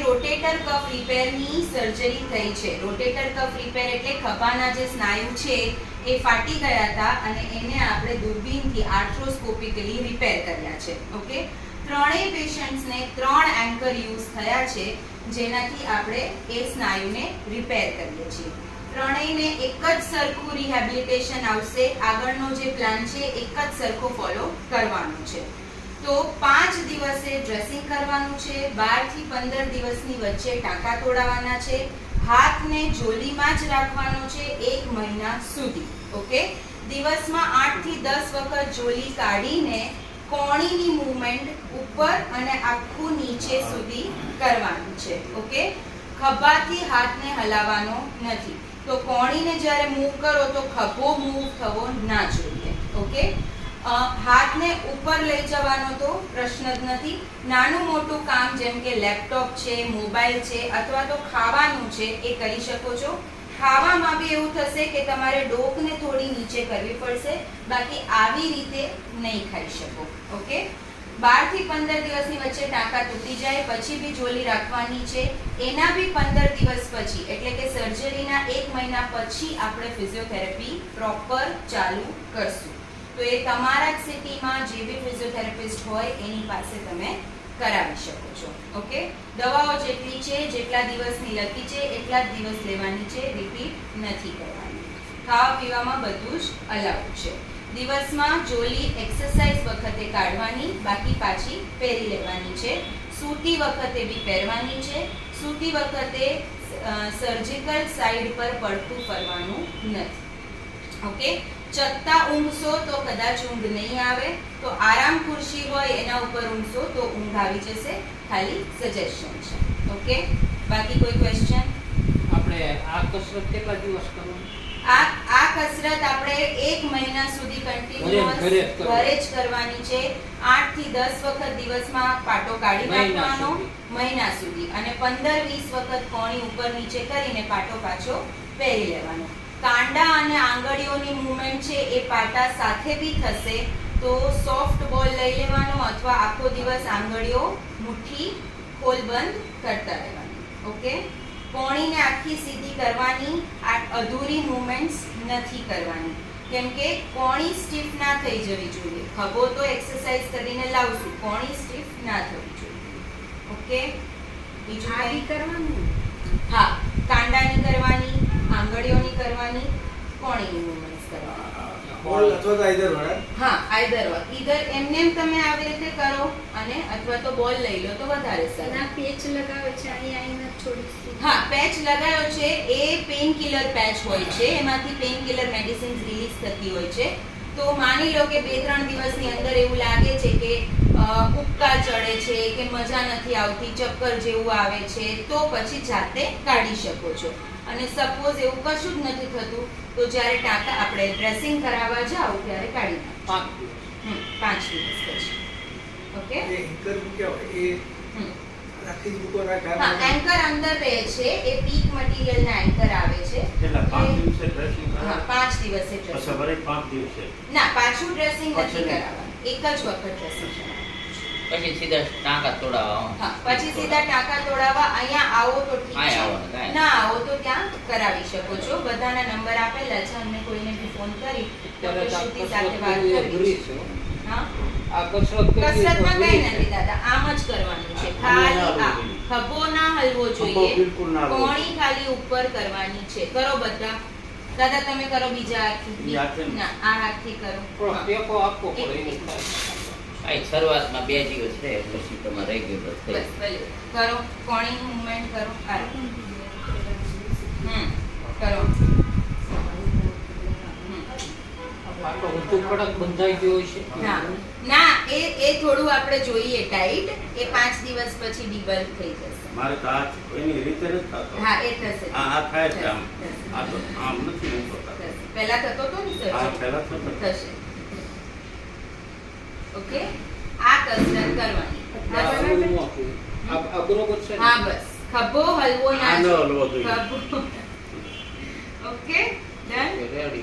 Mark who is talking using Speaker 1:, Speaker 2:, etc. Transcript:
Speaker 1: Rotator કફ રિપેરની surgery થઈ છે. Rotator કફ repair એટલે ખભાના જે સ્નાયુ છે એ ફાટી ગયા હતા અને એને આપણે દૂરબીનથી આર્થ્રોસ્કોપિકલી રિપેર કર્યા છે. ઓકે, ત્રણેય પેશન્ટ્સને 3 એન્કર યુઝ થયા છે, જેનાથી આપણે એ સ્નાયુને રિપેર કરીએ છીએ. ત્રણેયને એક જ સરખું રિહેબિલિટેશન આવશે. આગળનો જે પ્લાન છે એક જ સરખો ફોલો કરવાનો છે. તો 5 દિવસે ડ્રેસિંગ કરવાનું છે, 12 થી 15 દિવસની વચ્ચે ટાંકા તોડાવવાના છે, હાથને જોલીમાં જ રાખવાનો છે 1 મહિના સુધી. ઓકે, દિવસમાં 8 થી 10 વખત જોલી કાઢીને કોણીની મૂવમેન્ટ ઉપર અને આખું નીચે સુધી કરવાનું છે. ઓકે, ખભાથી હાથને હલાવવાનો નથી. તો કોણીને જ્યારે મૂવ કરો તો ખભો મૂવ થવો ના જોઈએ. ઓકે, હાથને ઉપર લઈ જવાનો તો પ્રશ્ન જ નથી. નાનું મોટું કામ જેમ કે લેપટોપ છે, મોબાઈલ છે અથવા તો ખાવાનું છે એ કરી શકો છો. ખાવામાં બી એવું થશે કે તમારે ડોકને થોડી નીચે કરવી પડશે, બાકી આવી રીતે નહીં ખાઈ શકો. ઓકે, 12 થી 15 દિવસની વચ્ચે ટાંકા તૂટી જાય પછી બી જોલી રાખવાની છે. એના બી 15 દિવસ પછી એટલે કે સર્જરીના 1 મહિના પછી આપણે ફિઝિયોથેરાપી પ્રોપર ચાલુ કરશું. તો એ તમારા જ સિટીમાં જે બી ફિઝિયોથેરાપિસ્ટ હોય એની પાસે તમે કરાવી શકો છો. ઓકે, દવાઓ જેટલી છે, જેટલા દિવસની લખી છે એટલા જ દિવસ લેવાની છે, રિપીટ નથી કરવાની. ખાવા પીવામાં બધું જ અલાઉડ છે. દિવસમાં જોલી એક્સરસાઇઝ વખતે કાઢવાની, બાકી પાછી પહેરી લેવાની છે. સૂતી વખતે બી પહેરવાની છે. સૂતી વખતે સર્જિકલ સાઈડ પર પડતું ફરવાનું નથી. ઓકે, ચત્તા ઊંઘશો તો કદાચ ઊંઘ નહીં આવે, તો આરામ ખુરશી હોય એના ઉપર ઊંઘશો તો ઊંઘ આવી જશે. ખાલી સજેશન છે. ઓકે, બાકી કોઈ ક્વેશ્ચન?
Speaker 2: આપણે આ કસરત કેટલા દિવસ કરવાની?
Speaker 1: આ કસરત આપણે 1 મહિના સુધી કન્ટિન્યુઅસ ઘરે જ કરવાની છે. 8 થી 10 વખત દિવસમાં પાટો કાઢી નાખવાનો મહિના સુધી, અને 15-20 વખત કોણી ઉપર નીચે કરીને પાટો પાછો પહેરી લેવાનો. કાંડા અને આંગળીઓની મૂવમેન્ટ છે એ પાટા સાથે બી થશે. તો સોફ્ટ બોલ લઈ લેવાનો અથવા આખો દિવસ આંગળીઓ મુઠ્ઠી ખોલ બંધ કરતા રહેવાની. ઓકે, કોણીને આખી સીધી કરવાની. આ અધૂરી મૂવમેન્ટ્સ નથી કરવાની, કેમ કે કોણી સ્ટીફ ના થઈ જવી જોઈએ. ખભો તો એક્સરસાઇઝ કરીને લાવશું, કોણી સ્ટીફ ના થવી જોઈએ. ઓકે, બીજું
Speaker 3: આડી કરવાનું?
Speaker 1: હા, કાંડાની કરવાની, આંગળીઓની કરવાની, કોણીની મૂવમેન્ટ્સ કરવાની.
Speaker 4: બોલ અથવા તો આઈધર વડે.
Speaker 1: હા, આઈધર વન. ઈધર એમને તમે આવી રીતે કરો અને અથવા તો બોલ લઈ લો તો વધારે સારું.
Speaker 3: ના, પેચ લગાવે છે અહીંયા થોડી.
Speaker 1: હા, પેચ લગાવ્યો છે એ પેઇન કિલર પેચ હોય છે. એમાંથી પેઇન કિલર મેડિસિન્સ રિલીઝ થતી હોય છે. તો માની લો કે 2-3 દિવસની અંદર એવું લાગે છે કે ઉબકા ચડે છે કે મજા નથી આવતી, ચક્કર જેવું આવે છે, તો પછી જાતે કાઢી શકો છો. અને સપોઝ એવું કશું જ નથી થતું તો જ્યારે ટાંકા આપણે ડ્રેસિંગ કરાવવા જાઓ ત્યારે કાઢી નાખો. 5 દિવસ પછી. ઓકે,
Speaker 4: એ એન્કર મૂક્યા હોય એ રાખી મૂકવાના
Speaker 1: હા,
Speaker 4: કારણે
Speaker 1: એન્કર અંદર રહે છે. એ પીક મટીરીયલના એન્કર આવે છે.
Speaker 5: કેટલા 5 દિવસે ડ્રેસિંગ
Speaker 1: હા, 5 દિવસે
Speaker 5: પછી
Speaker 1: ડ્રેસિંગ.
Speaker 5: વરે 5 દિવસે
Speaker 1: ના, પાછું ડ્રેસિંગ નથી
Speaker 5: પાછું નહીં.
Speaker 1: કરાવવાનું, એક જ વખત ડ્રેસિંગ કરાવવાનું.
Speaker 6: પછી સીધા ટાંકા તોડાવવા.
Speaker 1: હા, પછી સીધા ટાંકા તોડાવવા. અહીંયા આવો તો ઠીક
Speaker 6: અહીંયા
Speaker 1: છે,
Speaker 6: આવવાનું કાંઈ.
Speaker 1: ના આવો તો ત્યાં કરાવી શકો છો. બધાના નંબર આપેલા છે. અમને કોઈને બી ફોન કરી
Speaker 2: ત્યારે
Speaker 1: ડોક્ટર
Speaker 2: આ
Speaker 1: શ્રુતિ
Speaker 2: કસરત
Speaker 1: સાથે વાત
Speaker 2: કરવી
Speaker 1: કરવી
Speaker 2: અઘરી
Speaker 1: છે.
Speaker 2: છે.
Speaker 1: હા,
Speaker 2: આ કસરત કરવી
Speaker 1: કસરતમાં
Speaker 2: અઘરી
Speaker 1: કઈ
Speaker 2: છે.
Speaker 1: નથી દાદા, આમ જ કરવાનું છે.
Speaker 5: આમ
Speaker 1: ખાલી
Speaker 5: ના
Speaker 1: આ
Speaker 5: હલવું જોઈએ.
Speaker 1: ખભો ના હલવો
Speaker 5: ખભો
Speaker 1: જોઈએ,
Speaker 5: બિલકુલ ના હલવો
Speaker 1: કોણી ખાલી ઉપર કરવાની છે. કરો બધા. દાદા તમે કરો બીજા હાથથી.
Speaker 5: ઈ હાથે નહીં.
Speaker 1: ના, આ હાથથી કરો.
Speaker 2: થોડો
Speaker 1: હા.
Speaker 2: ટેકો આપવો પડે
Speaker 1: એક-
Speaker 2: એવું થાય.
Speaker 6: કાંઈ શરૂઆતમાં 2 દિવસ રહે પછી તમારે રેગ્યુલર થઈ
Speaker 1: બસ ભલે કરો. કોણીનું મૂવમેન્ટ કરો. આ કરો.
Speaker 2: પાટો વધુ કડક બંધાઈ ગયો છે.
Speaker 1: ના ના, એ થોડું આપણે જોઈએ ટાઈટ. એ 5 દિવસ પછી ડિબલ થઈ જશે.
Speaker 5: મારે તો આ એની રીતે નથી થતો.
Speaker 1: હા, એ થશે.
Speaker 5: આ થાય છે આમ.
Speaker 1: થશે.
Speaker 5: આ તો આમ નથી હું થતો.
Speaker 1: થશે. પહેલા થતો તો ને સર?
Speaker 5: આ પહેલા થતો.
Speaker 1: થશે. ઓકે, આ કસરત કરવાની.
Speaker 2: આ હલવું ન જોઈએ. આ બરોબર છે ને?
Speaker 1: હા, બસ ખભો હલવો ના
Speaker 5: આ ન
Speaker 1: જોઈએ.
Speaker 5: હલવો જોઈએ.
Speaker 1: ખભો. Okay, done.
Speaker 2: રેડી.